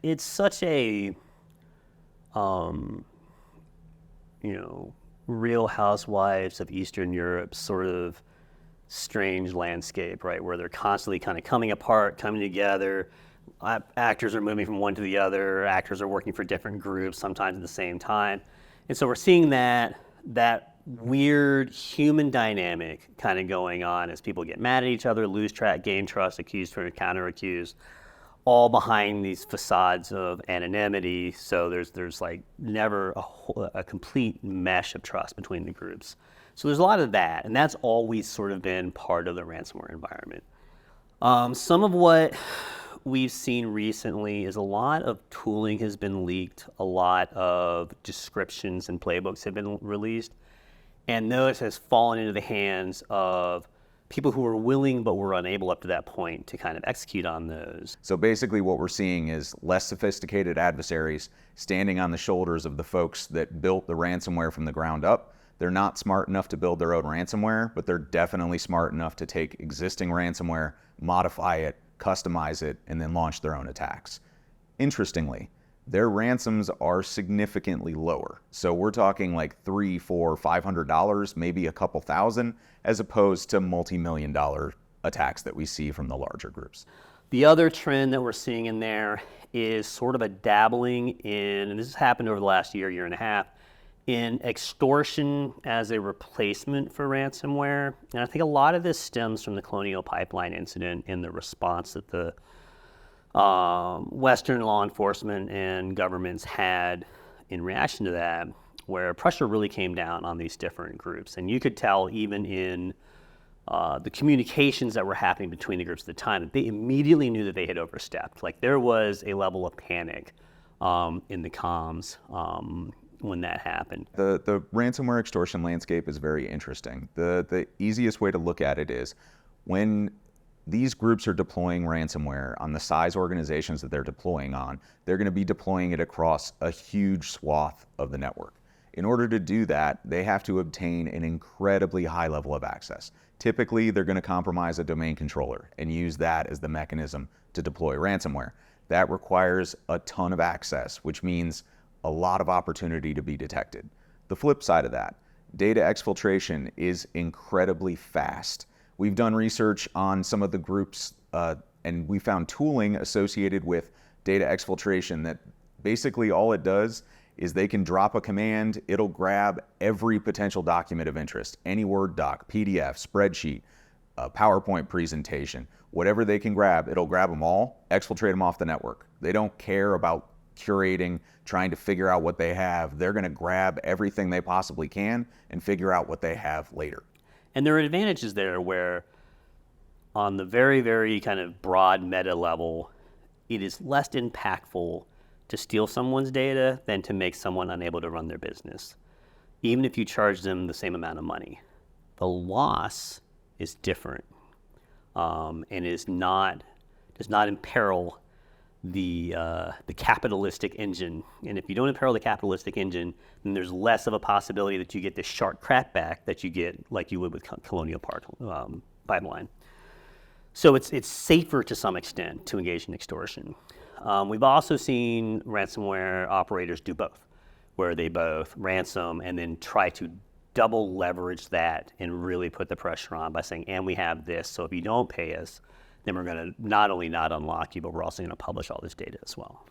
it's such a, Real Housewives of Eastern Europe sort of strange landscape, right? Where they're constantly kind of coming apart, coming together. Actors are moving from one to the other. Actors are working for different groups, sometimes at the same time. And so we're seeing that weird human dynamic kind of going on as people get mad at each other, lose track, gain trust, accused or counter-accused, all behind these facades of anonymity. So there's like never a complete mesh of trust between the groups. So there's a lot of that, and that's always sort of been part of the ransomware environment. Some of what we've seen recently is a lot of tooling has been leaked, a lot of descriptions and playbooks have been released, and those has fallen into the hands of people who were willing but were unable up to that point to kind of execute on those. So basically what we're seeing is less sophisticated adversaries standing on the shoulders of the folks that built the ransomware from the ground up. They're not smart enough to build their own ransomware, but they're definitely smart enough to take existing ransomware, modify it, customize it, and then launch their own attacks. Interestingly, their ransoms are significantly lower. So we're talking like $300, $400, $500, maybe a couple thousand, as opposed to multi-million-dollar attacks that we see from the larger groups. The other trend that we're seeing in there is sort of a dabbling in, and this has happened over the last year and a half, in extortion as a replacement for ransomware. And I think a lot of this stems from the Colonial Pipeline incident and the response that the Western law enforcement and governments had in reaction to that, where pressure really came down on these different groups. And you could tell even in the communications that were happening between the groups at the time, that they immediately knew that they had overstepped. Like there was a level of panic in the comms when that happened. The ransomware extortion landscape is very interesting. The easiest way to look at it is when these groups are deploying ransomware on the size organizations that they're deploying on, they're going to be deploying it across a huge swath of the network. In order to do that, they have to obtain an incredibly high level of access. Typically, they're going to compromise a domain controller and use that as the mechanism to deploy ransomware. That requires a ton of access, which means a lot of opportunity to be detected. The flip side of that, data exfiltration is incredibly fast. We've done research on some of the groups and we found tooling associated with data exfiltration that basically all it does is they can drop a command, it'll grab every potential document of interest, any Word doc, PDF, spreadsheet, PowerPoint presentation, whatever they can grab, it'll grab them all, exfiltrate them off the network. They don't care about curating, trying to figure out what they have. They're going to grab everything they possibly can and figure out what they have later. And there are advantages there where on the very, very kind of broad meta level, it is less impactful to steal someone's data than to make someone unable to run their business, even if you charge them the same amount of money. The loss is different and does not imperil the capitalistic engine. And if you don't imperil the capitalistic engine, then there's less of a possibility that you get this sharp crackback that you get like you would with Colonial Pipeline. So it's safer to some extent to engage in extortion. We've also seen ransomware operators do both, where they both ransom and then try to double leverage that and really put the pressure on by saying, and we have this, so if you don't pay us, then we're going to not only not unlock you, but we're also going to publish all this data as well.